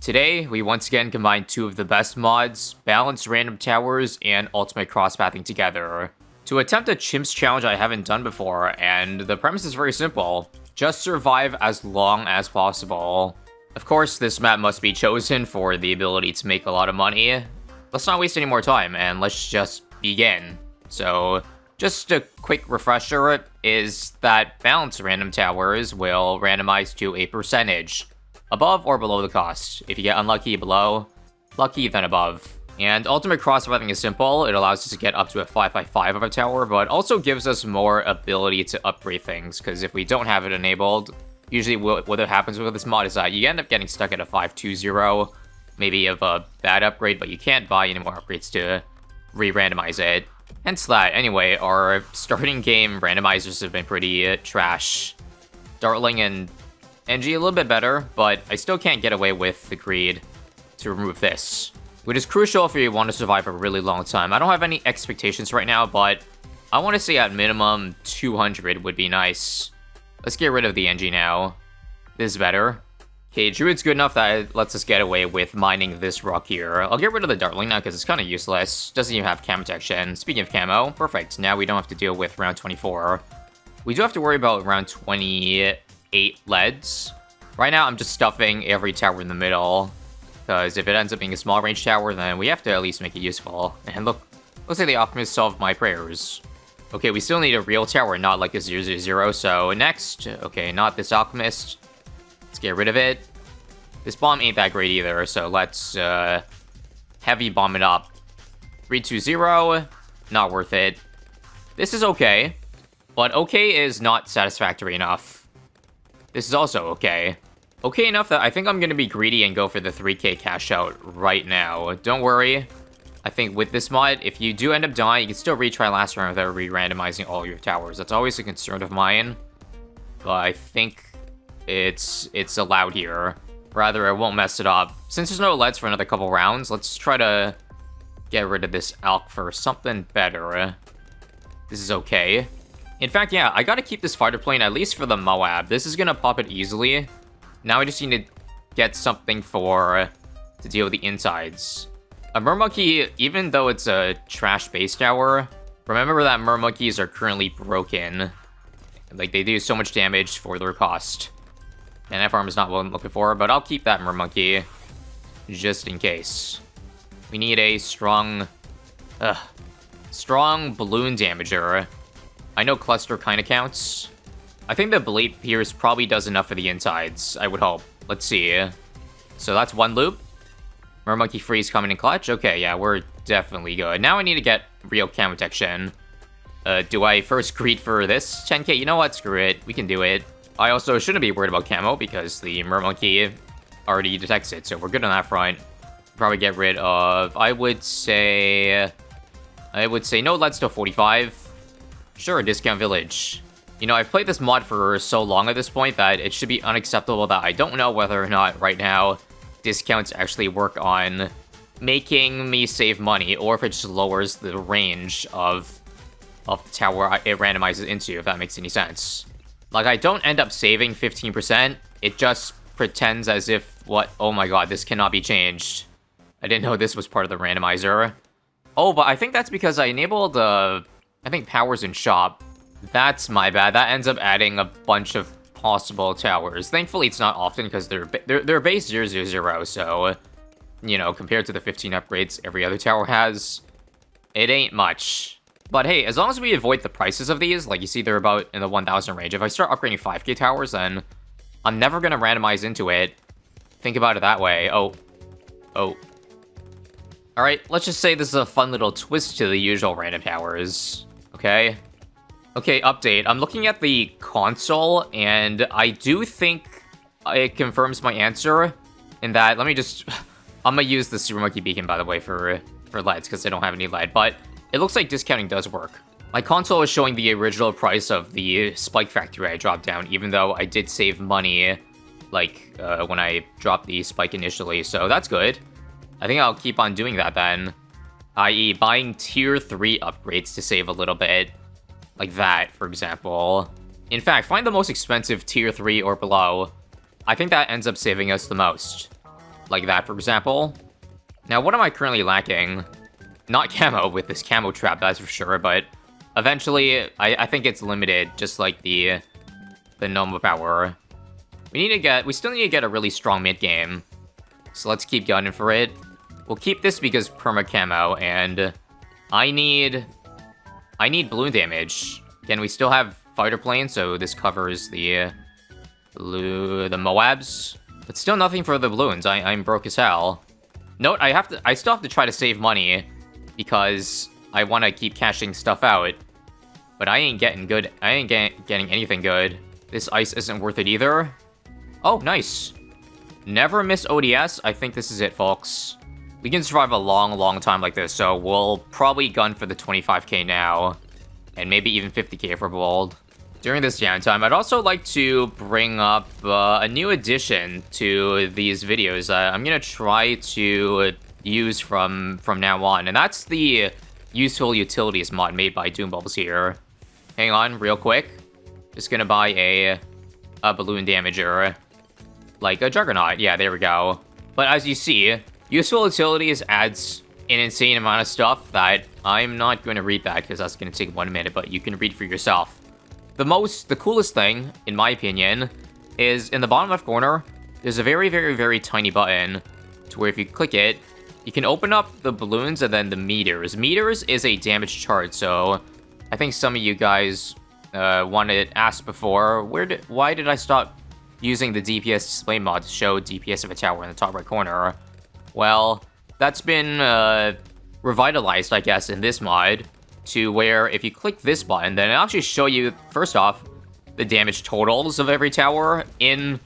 Today, we once again combine two of the best mods, balanced random towers, and ultimate crosspathing together. To attempt a chimps challenge I haven't done before, and the premise is very simple. Just survive as long as possible. Of course, this map must be chosen for the ability to make a lot of money. Let's not waste any more time, and let's just begin. So, just a quick refresher is that balanced random towers will randomize to a percentage. Above or below the cost. If you get unlucky, below. Lucky, then above. And ultimate crosspathing is simple. It allows us to get up to a 5x5 of a tower, but also gives us more ability to upgrade things, because if we don't have it enabled, usually what happens with this mod is that you end up getting stuck at a 5-2-0, maybe of a bad upgrade, but you can't buy any more upgrades to re-randomize it. Hence that. Anyway, our starting game randomizers have been pretty trash. Dartling and NG a little bit better, but I still can't get away with the greed to remove this, which is crucial if you want to survive a really long time. I don't have any expectations right now, but I want to say at minimum 200 would be nice. Let's get rid of the NG now. This is better. Okay, Druid's good enough that it lets us get away with mining this rock here. I'll get rid of the Dartling now because it's kind of useless. Doesn't even have camo protection. Speaking of camo, perfect. Now we don't have to deal with round 24. We do have to worry about round 28 leads. Right now, I'm just stuffing every tower in the middle, because if it ends up being a small range tower, then we have to at least make it useful. And look, looks like the Alchemist solved my prayers. Okay, we still need a real tower, not like a 0-0-0, so next, okay, not this Alchemist. Let's get rid of it. This bomb ain't that great either, so let's heavy bomb it up. 3-2-0, not worth it. This is okay, but okay is not satisfactory enough. This is also okay. Okay enough that I think I'm going to be greedy and go for the 3k cash out right now. Don't worry. I think with this mod, if you do end up dying, you can still retry last round without re-randomizing all your towers. That's always a concern of mine. But I think it's allowed here. Rather, I won't mess it up. Since there's no leads for another couple rounds, let's try to get rid of this Alk for something better. This is okay. In fact, yeah, I gotta keep this fighter plane at least for the Moab. This is gonna pop it easily. Now I just need to get something to deal with the insides. A Mermonkey, even though it's a trash base tower, remember that Mermonkeys are currently broken. Like, they do so much damage for their cost. And F-Arm is not what I'm looking for, but I'll keep that Mermonkey just in case. We need a strong balloon damager. I know cluster kind of counts. I think the Blade Pierce probably does enough for the insides, I would hope. Let's see. So that's one loop. Mermonkey Freeze coming in clutch. Okay, yeah, we're definitely good. Now I need to get real camo protection. Do I first greed for this 10k? You know what? Screw it. We can do it. I also shouldn't be worried about camo because the Mermonkey already detects it, so we're good on that front. Probably get rid of, I would say no leads till 45. Sure, Discount Village. You know, I've played this mod for so long at this point that it should be unacceptable that I don't know whether or not right now discounts actually work on making me save money, or if it just lowers the range of the tower it randomizes into, if that makes any sense. Like, I don't end up saving 15%, it just pretends as if, oh my god, this cannot be changed. I didn't know this was part of the randomizer. Oh, but I think that's because I enabled, I think powers in shop. That's my bad. That ends up adding a bunch of possible towers. Thankfully, it's not often because they're base 0-0-0, so, you know, compared to the 15 upgrades every other tower has, it ain't much. But hey, as long as we avoid the prices of these, like you see they're about in the 1,000 range. If I start upgrading 5k towers, then I'm never going to randomize into it. Think about it that way. Oh. Alright, let's just say this is a fun little twist to the usual random towers. Okay? Okay, update. I'm looking at the console, and I do think it confirms my answer in that, let me just... I'm gonna use the Super Monkey Beacon, by the way, for leads, because I don't have any lead, but it looks like discounting does work. My console is showing the original price of the Spike Factory I dropped down, even though I did save money, like, when I dropped the Spike initially, so that's good. I think I'll keep on doing that then, i.e. buying tier 3 upgrades to save a little bit. Like that, for example. In fact, find the most expensive tier 3 or below. I think that ends up saving us the most. Like that, for example. Now, what am I currently lacking? Not camo with this camo trap, that's for sure, but eventually, I think it's limited, just like the normal power. We still need to get a really strong mid game. So let's keep gunning for it. We'll keep this because perma camo, and I need balloon damage. Again, we still have fighter plane, so this covers the Moabs, but still nothing for the balloons. I'm broke as hell. Note, I still have to try to save money because I want to keep cashing stuff out, but I ain't getting good. I ain't getting anything good. This ice isn't worth it either. Oh, nice. Never miss ODS. I think this is it, folks. We can survive a long time like this, so we'll probably gun for the 25k now, and maybe even 50k if we're bold. During this downtime, I'd also like to bring up a new addition to these videos. I'm gonna try to use from now on, and that's the useful utilities mod made by Doombubbles here. Hang on, real quick. Just gonna buy a balloon damager, like a Juggernaut. Yeah, there we go. But as you see, useful utilities adds an insane amount of stuff that I'm not going to read that because that's going to take 1 minute, but you can read for yourself. The coolest thing, in my opinion, is in the bottom left corner, there's a very tiny button to where if you click it, you can open up the balloons and then the meters. Meters is a damage chart, so I think some of you guys wanted to ask before, why did I stop using the DPS display mod to show DPS of a tower in the top right corner? Well, that's been revitalized, I guess, in this mod, to where if you click this button, then it'll actually show you, first off, the damage totals of every tower in,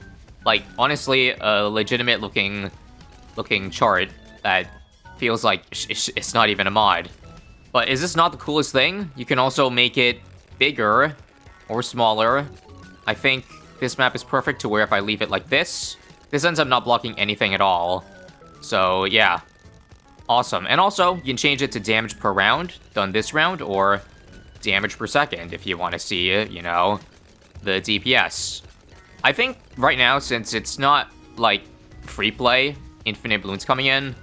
like, honestly, a legitimate looking chart that feels like it's not even a mod. But is this not the coolest thing? You can also make it bigger or smaller. I think this map is perfect to where if I leave it like this ends up not blocking anything at all. So, yeah. Awesome. And also, you can change it to damage per round, done this round, or damage per second if you want to see, you know, the DPS. I think right now, since it's not, like, free play, infinite balloons coming in,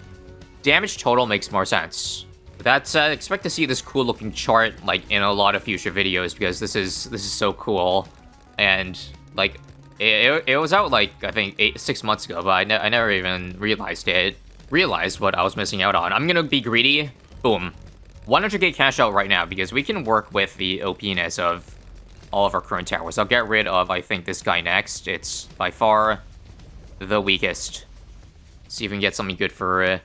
damage total makes more sense. With that said, expect to see this cool looking chart, like, in a lot of future videos, because this is so cool. And, like, it was out, like, I think 6 months ago, but I never even realized what I was missing out on. I'm gonna be greedy. Boom. 100k cash out right now, because we can work with the OP-ness of all of our current towers. I'll get rid of, I think, this guy next. It's by far the weakest. See if we can get something good for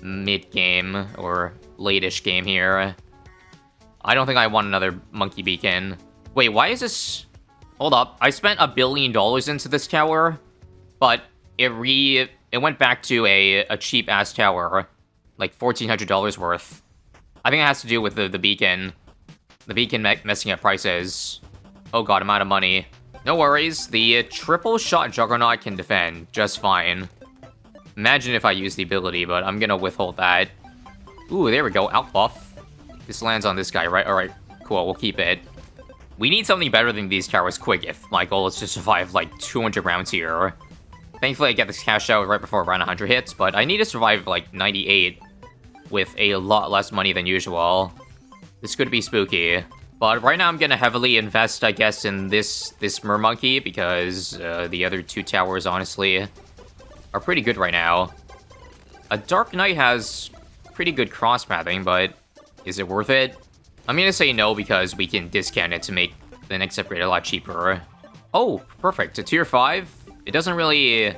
mid-game, or late-ish game here. I don't think I want another monkey beacon. Wait, why is this... Hold up, I spent $1 billion into this tower, but it went back to a cheap-ass tower, like $1,400 worth. I think it has to do with the beacon. The beacon messing up prices. Oh god, I'm out of money. No worries, the triple-shot Juggernaut can defend just fine. Imagine if I use the ability, but I'm gonna withhold that. Ooh, there we go, out buff. This lands on this guy, right? Alright, cool, we'll keep it. We need something better than these towers quick if my goal is to survive like 200 rounds here. Thankfully I get this cash out right before around 100 hits, but I need to survive like 98 with a lot less money than usual. This could be spooky. But right now I'm gonna heavily invest, I guess, in this mermonkey because the other two towers, honestly, are pretty good right now. A Dark Knight has pretty good cross-mapping, but is it worth it? I'm gonna say no because we can discount it to make the next upgrade a lot cheaper. Oh, perfect. A tier 5. It doesn't really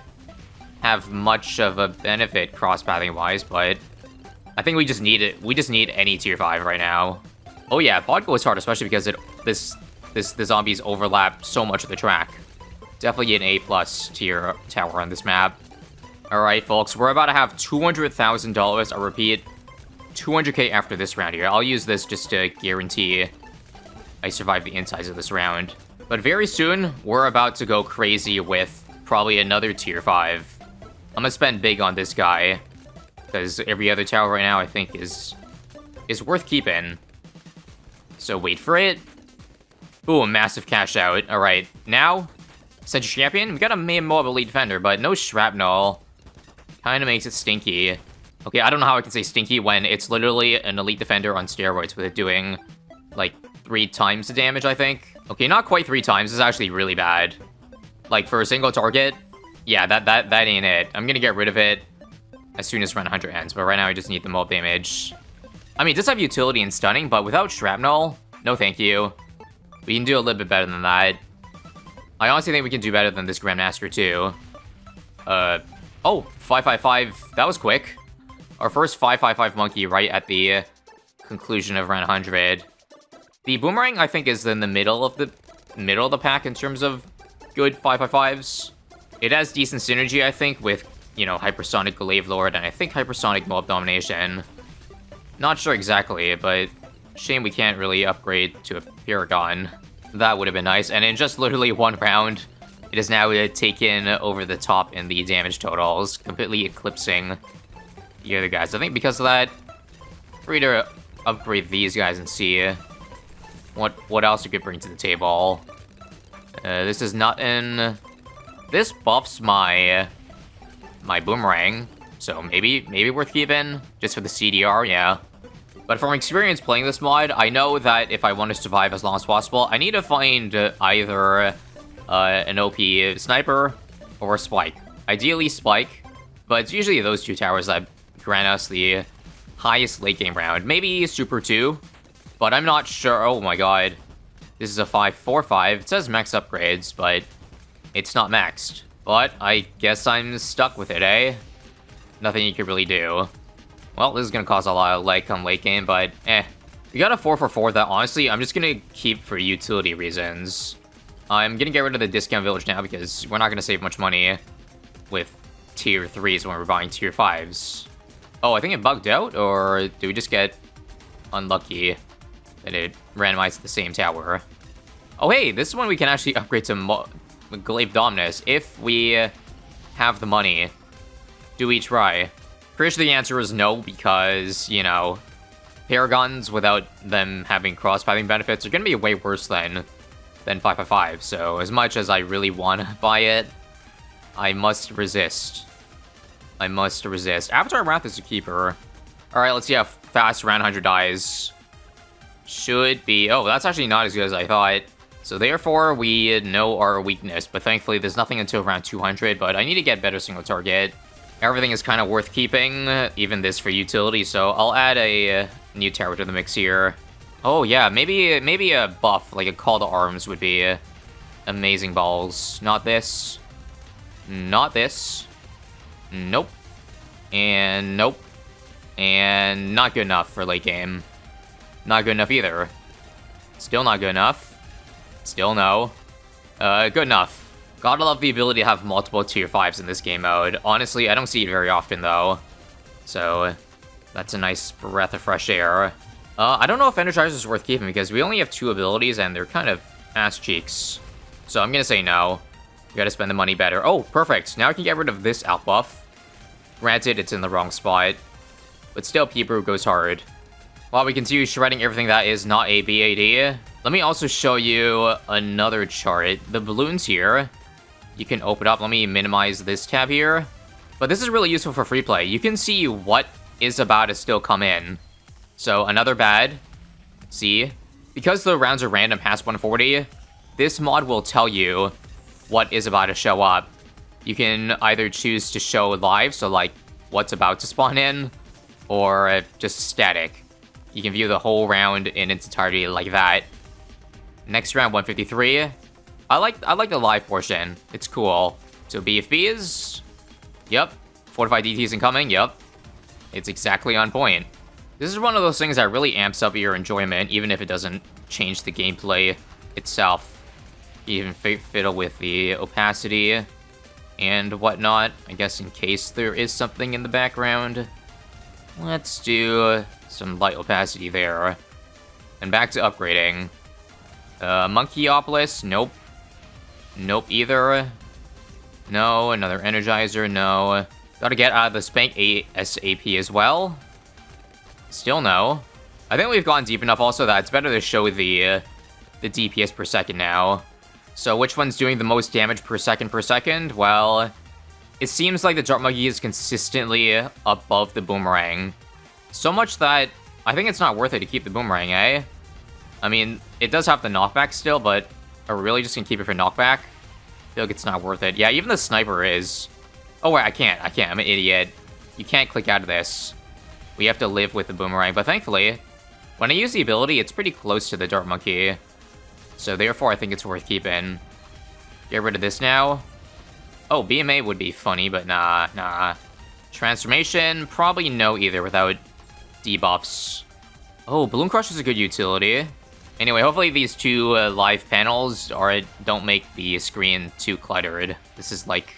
have much of a benefit cross-pathing wise, but I think we just need it. We just need any tier 5 right now. Oh yeah, Bodgo is hard, especially because the zombies overlap so much of the track. Definitely an A+ tier tower on this map. Alright, folks, we're about to have $200,000. I repeat, 200k after this round here. I'll use this just to guarantee I survive the insides of this round. But very soon, we're about to go crazy with probably another tier 5. I'm gonna spend big on this guy, because every other tower right now I think is worth keeping. So wait for it. Ooh, a massive cash out. Alright, now, Century Champion, we got a main mobile elite defender, but no shrapnel. Kind of makes it stinky. Okay, I don't know how I can say stinky when it's literally an elite defender on steroids with it doing, like, 3 times the damage, I think. Okay, not quite 3 times. This is actually really bad. Like, for a single target, yeah, that ain't it. I'm gonna get rid of it as soon as round 100 ends, but right now I just need the mob damage. I mean, it does have utility in stunning, but without shrapnel, no thank you. We can do a little bit better than that. I honestly think we can do better than this Grandmaster, too. Oh, 555, that was quick. Our first 555 monkey right at the conclusion of round 100. The Boomerang, I think, is in the middle of the pack in terms of good 555s. It has decent synergy, I think, with, you know, Hypersonic Glaive Lord, and I think Hypersonic Mob Domination. Not sure exactly, but shame we can't really upgrade to a Paragon. That would have been nice, and in just literally 1 round, it has now taken over the top in the damage totals, completely eclipsing the other guys. I think because of that, free to upgrade these guys and see what else we could bring to the table. This is not in... This buffs my Boomerang, so maybe worth keeping, just for the CDR, yeah. But from experience playing this mod, I know that if I want to survive as long as possible, I need to find either an OP Sniper or Spike. Ideally Spike, but it's usually those 2 towers that grant us the highest late game round. Maybe Super 2, but I'm not sure. Oh my god. This is a 545. It says max upgrades, but it's not maxed. But I guess I'm stuck with it, eh? Nothing you could really do. Well, this is gonna cause a lot of lag come late game, but We got a 444 that honestly I'm just gonna keep for utility reasons. I'm gonna get rid of the discount village now because we're not gonna save much money with tier 3s when we're buying tier 5s. Oh, I think it bugged out, or did we just get unlucky that it randomized the same tower? Oh hey, this is when we can actually upgrade to Glaive Dominus if we have the money. Do we try? Pretty sure the answer is no, because, you know, Paragons without them having cross-pathing benefits are gonna be way worse than 555, so as much as I really want to buy it, I must resist. I must resist. Avatar Wrath is a keeper. Alright, let's see how fast round 100 dies. Should be... Oh, that's actually not as good as I thought. So therefore, we know our weakness, but thankfully there's nothing until around 200, but I need to get better single target. Everything is kind of worth keeping, even this for utility, so I'll add a new tower to the mix here. Oh yeah, maybe a buff, like a Call to Arms would be amazing balls. Not this. Not this. Nope. And nope. And not good enough for late game. Not good enough either. Still not good enough. Still no. Good enough. Gotta love the ability to have multiple tier 5s in this game mode. Honestly, I don't see it very often though. So, that's a nice breath of fresh air. I don't know if Energizer is worth keeping because we only have 2 abilities and they're kind of ass cheeks. So I'm gonna say no. We gotta spend the money better. Oh, perfect. Now I can get rid of this out buff. Granted, it's in the wrong spot. But still, P-Brew goes hard. While we continue shredding everything that is not a BAD, let me also show you another chart. The balloons here, you can open up. Let me minimize this tab here. But this is really useful for free play. You can see what is about to still come in. So another bad. See? Because the rounds are random past 140, this mod will tell you what is about to show up. You can either choose to show live, so like what's about to spawn in, or just static. You can view the whole round in its entirety like that. Next round, 153. I like the live portion. It's cool. So BFB is... Yep. Fortified DTs incoming. Yep. It's exactly on point. This is one of those things that really amps up your enjoyment, even if it doesn't change the gameplay itself. You even fiddle with the opacity and whatnot. I guess in case there is something in the background. Let's do some light opacity there. And back to upgrading. Monkeyopolis, nope. Nope either. No, another Energizer, no. Gotta get out of the Spank ASAP as well. Still no. I think we've gone deep enough also that it's better to show the DPS per second now. So which one's doing the most damage per second? Well, it seems like the Dart Monkey is consistently above the Boomerang. So much that I think it's not worth it to keep the Boomerang, eh? I mean, it does have the knockback still, but are we really just gonna keep it for knockback? I feel like it's not worth it. Yeah, even the Sniper is... Oh, wait, I can't. I'm an idiot. You can't click out of this. We have to live with the Boomerang, but thankfully, when I use the ability, it's pretty close to the Dart Monkey. So therefore, I think it's worth keeping. Get rid of this now. Oh, BMA would be funny, but nah. Transformation, probably no either without debuffs. Oh, Balloon Crush is a good utility. Anyway, hopefully these two live panels don't make the screen too cluttered. This is like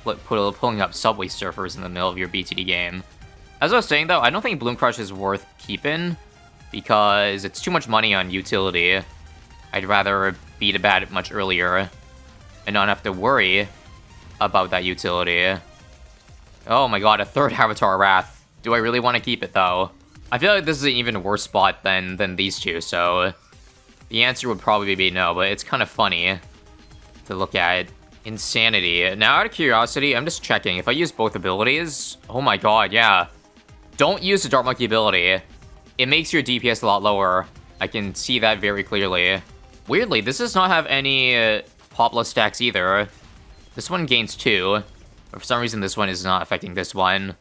pulling up Subway Surfers in the middle of your BTD game. As I was saying, though, I don't think Balloon Crush is worth keeping because it's too much money on utility. I'd rather beat a bat much earlier and not have to worry about that utility. Oh my god, a third Avatar Wrath. Do I really want to keep it, though? I feel like this is an even worse spot than these two, so the answer would probably be no, but it's kind of funny to look at. Insanity. Now, out of curiosity, I'm just checking. If I use both abilities... Oh my god, yeah. Don't use the Dart Monkey ability. It makes your DPS a lot lower. I can see that very clearly. Weirdly, this does not have any Popla stacks either. This one gains 2. But for some reason, this one is not affecting this one.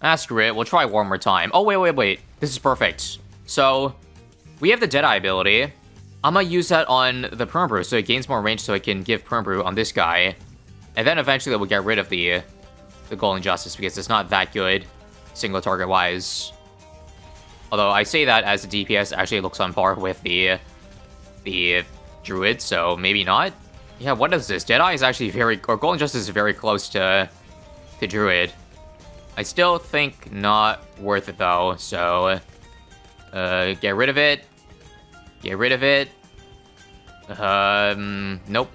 Ah, screw it. We'll try one more time. Oh, wait. This is perfect. So, we have the Deadeye ability. I'm gonna use that on the Permbrew, so it gains more range so I can give Permbrew on this guy. And then eventually we'll get rid of the Golden Justice because it's not that good, single target-wise. Although I say that as the DPS actually looks on par with the Druid, so maybe not. Yeah, what is this? Deadeye is actually Golden Justice is very close to Druid. I still think not worth it though, so get rid of it. Get rid of it. Nope.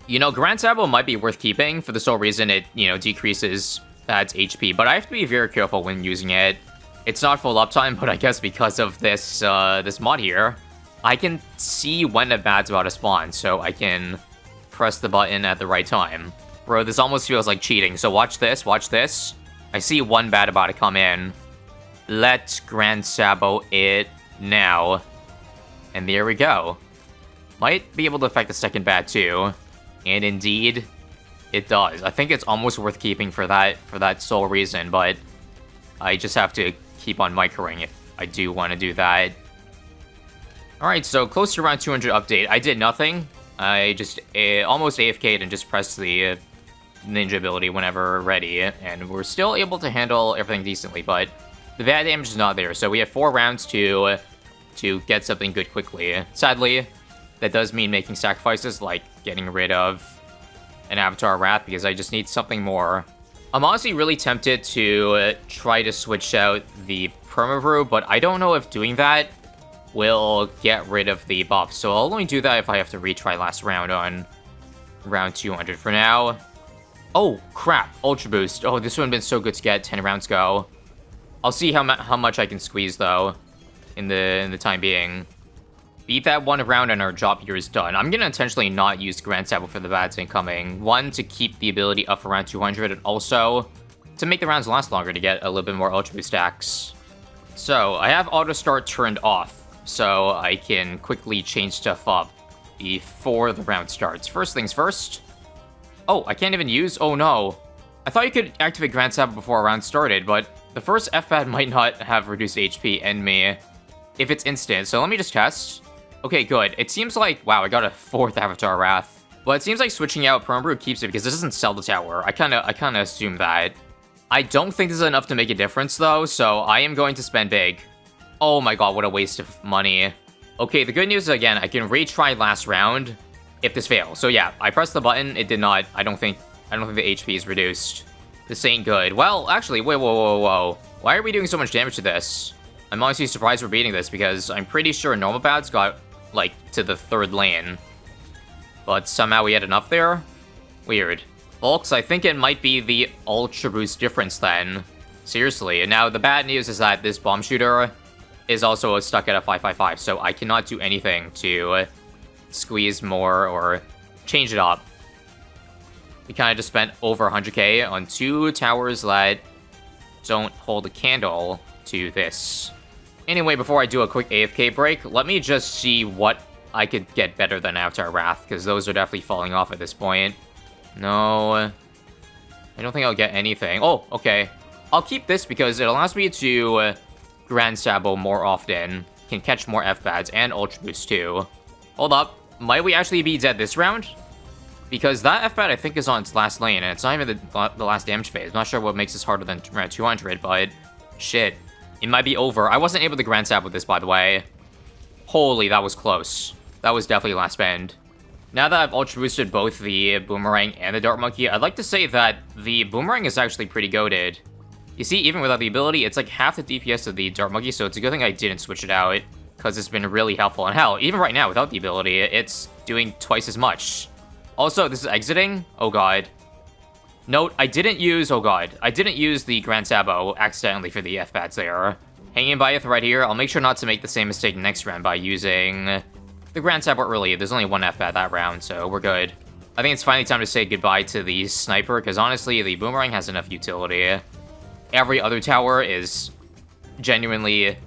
You know, Grand Sabo might be worth keeping for the sole reason it, decreases Bad's HP, but I have to be very careful when using it. It's not full uptime, but I guess because of this, this mod here, I can see when a Bad's about to spawn, so I can press the button at the right time. Bro, this almost feels like cheating, so watch this. I see one Bad about to come in. Let's Grand Sabo it now. And there we go. Might be able to affect the second bat too. And indeed, it does. I think it's almost worth keeping for that sole reason, but I just have to keep on microing if I do want to do that. Alright, so close to around 200 update. I did nothing. I just almost AFK'd and just pressed the ninja ability whenever ready, and we're still able to handle everything decently, but the bad damage is not there, so we have 4 rounds to get something good quickly. Sadly, that does mean making sacrifices, like getting rid of an Avatar Wrath, because I just need something more. I'm honestly really tempted to try to switch out the Permabrew, but I don't know if doing that will get rid of the buff, so I'll only do that if I have to retry last round on round 200. For now... Oh, crap. Ultra Boost. Oh, this would have been so good to get 10 rounds ago. I'll see how much I can squeeze, though, in the time being. Beat that one round and our job here is done. I'm gonna intentionally not use Grand Sabo for the bats incoming. One, to keep the ability up around 200, and also to make the rounds last longer to get a little bit more Ultra Boost stacks. So, I have Auto Start turned off, so I can quickly change stuff up before the round starts. First things first. Oh, I can't even use? Oh no. I thought you could activate Grand Sabo before a round started, but the first F-Bat might not have reduced HP and me if it's instant, so let me just test. Okay, good. It seems like, wow, I got a 4th Avatar Wrath. But it seems like switching out Permbrew keeps it because this doesn't sell the tower. I kinda assume that. I don't think this is enough to make a difference though, so I am going to spend big. Oh my god, what a waste of money. Okay, the good news is, again, I can retry last round if this fails. So yeah, I pressed the button, it did not. I don't think the HP is reduced. This ain't good. Well, actually, wait, whoa. Why are we doing so much damage to this? I'm honestly surprised we're beating this because I'm pretty sure normal bats got, like, to the 3rd lane. But somehow we had enough there? Weird. Folks, I think it might be the Ultra Boost difference then. Seriously. And now the bad news is that this Bomb Shooter is also stuck at a 555, so I cannot do anything to squeeze more or change it up. We kind of just spent over 100k on 2 towers that don't hold a candle to this. Anyway, before I do a quick AFK break, let me just see what I could get better than Avatar Wrath, because those are definitely falling off at this point. No, I don't think I'll get anything. Oh, okay. I'll keep this because it allows me to Grand Sabo more often, can catch more F-Bats, and Ultra Boost too. Hold up, might we actually be dead this round? Because that F-Bat, I think, is on its last lane, and it's not even the last damage phase. I'm not sure what makes this harder than around 200, but shit. It might be over. I wasn't able to Grand Stab with this, by the way. Holy, that was close. That was definitely last spend. Now that I've Ultra Boosted both the Boomerang and the Dart Monkey, I'd like to say that the Boomerang is actually pretty goated. You see, even without the ability, it's like half the DPS of the Dart Monkey, so it's a good thing I didn't switch it out, because it's been really helpful. And hell, even right now, without the ability, it's doing twice as much. Also, this is exiting. Oh god. Note, I didn't use... Oh god. I didn't use the Grand Sabo accidentally for the F-Bats there. Hanging by a thread here. I'll make sure not to make the same mistake next round by using the Grand Sabo early. There's only one F-Bat that round, so we're good. I think it's finally time to say goodbye to the Sniper, because honestly, the Boomerang has enough utility. Every other tower is genuinely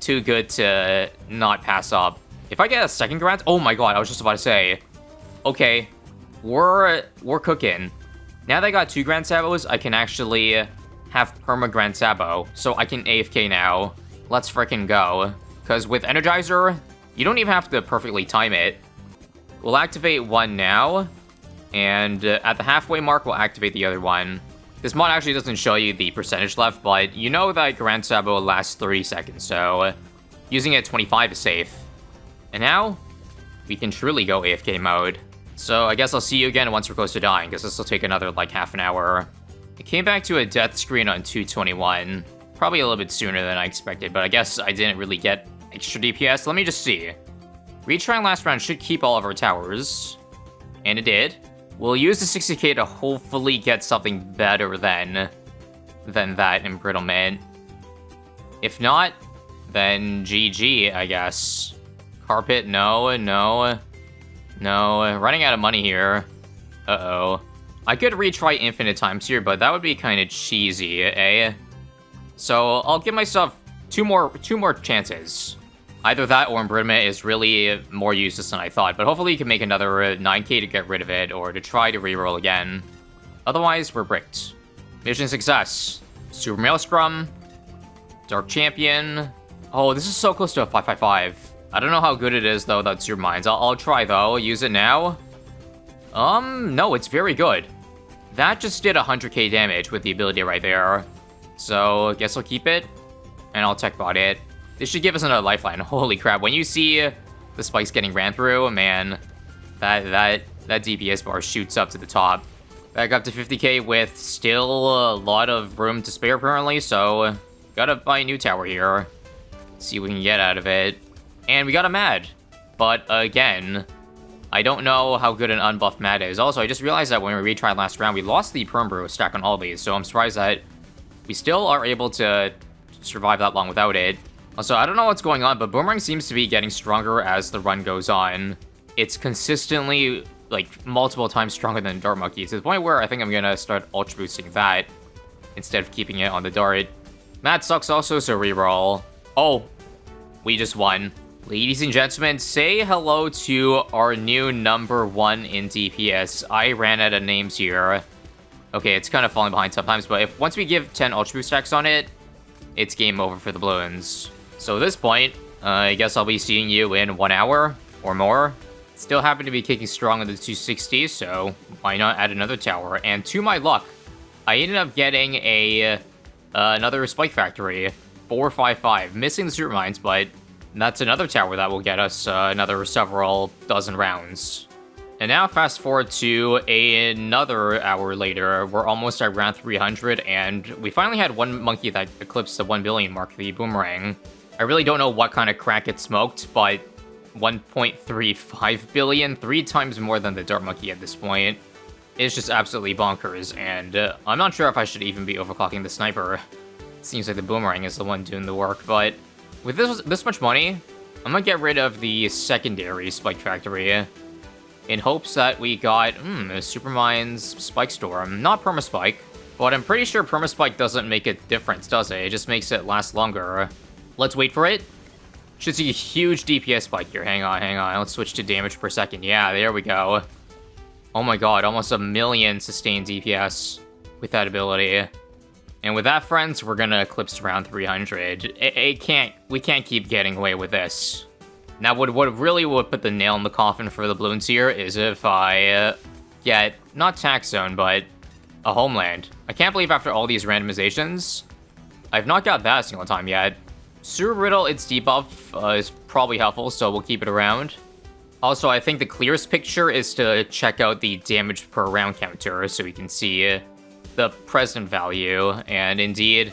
too good to not pass up. If I get a second Grand... Oh my god, I was just about to say... Okay. We're cooking. Now that I got 2 Grand Sabos, I can actually have perma Grand Sabo, so I can AFK now. Let's frickin' go. Because with Energizer, you don't even have to perfectly time it. We'll activate one now, and at the halfway mark, we'll activate the other one. This mod actually doesn't show you the percentage left, but you know that Grand Sabo lasts 30 seconds, so using it at 25 is safe. And now, we can truly go AFK mode. So I guess I'll see you again once we're close to dying, because this will take another, like, half an hour. It came back to a death screen on 221. Probably a little bit sooner than I expected, but I guess I didn't really get extra DPS. Let me just see. Retrying last round should keep all of our towers. And it did. We'll use the 60k to hopefully get something better than that embrittlement. If not, then GG, I guess. Carpet, no. Running out of money here. Uh-oh. I could retry infinite times here, but that would be kind of cheesy, eh? So I'll give myself two more chances. Either that or embrittlement is really more useless than I thought, but hopefully you can make another 9k to get rid of it, or to try to reroll again. Otherwise, we're bricked. Mission success. Super Maelstrom. Dark Champion. Oh, this is so close to a 555. I don't know how good it is, though, that's your mines. I'll try, though. Use it now. No, it's very good. That just did 100k damage with the ability right there. So, I guess I'll keep it. And I'll tech bot it. This should give us another lifeline. Holy crap, when you see the spikes getting ran through, man, that DPS bar shoots up to the top. Back up to 50k with still a lot of room to spare, apparently, so gotta buy a new tower here. See what we can get out of it. And we got a Mad. But again, I don't know how good an unbuffed Mad is. Also, I just realized that when we retried last round, we lost the Perm Brew stack on all these, so I'm surprised that we still are able to survive that long without it. Also, I don't know what's going on, but Boomerang seems to be getting stronger as the run goes on. It's consistently, like, multiple times stronger than Dart Monkey, to the point where I think I'm gonna start Ultra Boosting that instead of keeping it on the Dart. Mad sucks also, so reroll. Oh, we just won. Ladies and gentlemen, say hello to our new #1 in DPS. I ran out of names here. Okay, it's kind of falling behind sometimes, but once we give 10 Ultra Boost stacks on it, it's game over for the Bloons. So at this point, I guess I'll be seeing you in 1 hour or more. Still happen to be kicking strong in the 260, so why not add another tower? And to my luck, I ended up getting another Spike Factory, 455, missing the Super Mines, but that's another tower that will get us another several dozen rounds. And now fast forward to another hour later, we're almost at round 300, and we finally had one monkey that eclipsed the 1 billion mark, the Boomerang. I really don't know what kind of crack it smoked, but 1.35 billion, 3 times more than the Dart Monkey at this point. It's just absolutely bonkers, and I'm not sure if I should even be overclocking the Sniper. It seems like the Boomerang is the one doing the work, but with this much money, I'm gonna get rid of the secondary Spike Factory. in hopes that we got, a Supermine's Spike Storm. Not Permaspike, but I'm pretty sure Permaspike doesn't make a difference, does it? It just makes it last longer. Let's wait for it. Should see a huge DPS spike here. Hang on. Let's switch to damage per second. Yeah, there we go. Oh my god, almost 1,000,000 sustained DPS with that ability. And with that, friends, we're gonna eclipse around 300. We can't keep getting away with this. Now, what really would put the nail in the coffin for the Bloons here is if I get, not Tax Zone, but a Homeland. I can't believe after all these randomizations, I've not got that a single time yet. Sewer Riddle, its debuff is probably helpful, so we'll keep it around. Also, I think the clearest picture is to check out the damage per round counter so we can see the present value. And indeed,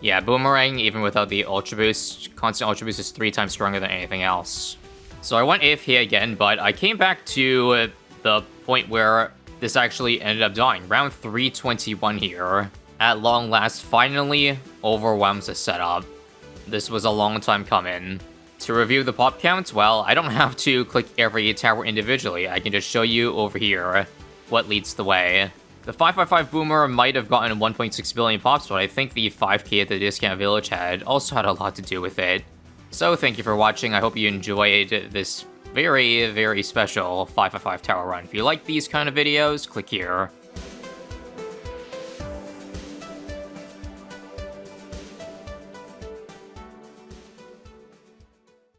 yeah, Boomerang, even without the Ultra Boost, constant Ultra Boost is 3 times stronger than anything else. So I went AFK again, but I came back to the point where this actually ended up dying. Round 321 here. At long last, finally overwhelms the setup. This was a long time coming. To review the pop counts, well, I don't have to click every tower individually. I can just show you over here what leads the way. The 555 Boomer might have gotten 1.6 billion pops, but I think the 5k at the Discount Village had also had a lot to do with it. So thank you for watching. I hope you enjoyed this very, very special 555 tower run. If you like these kind of videos, click here.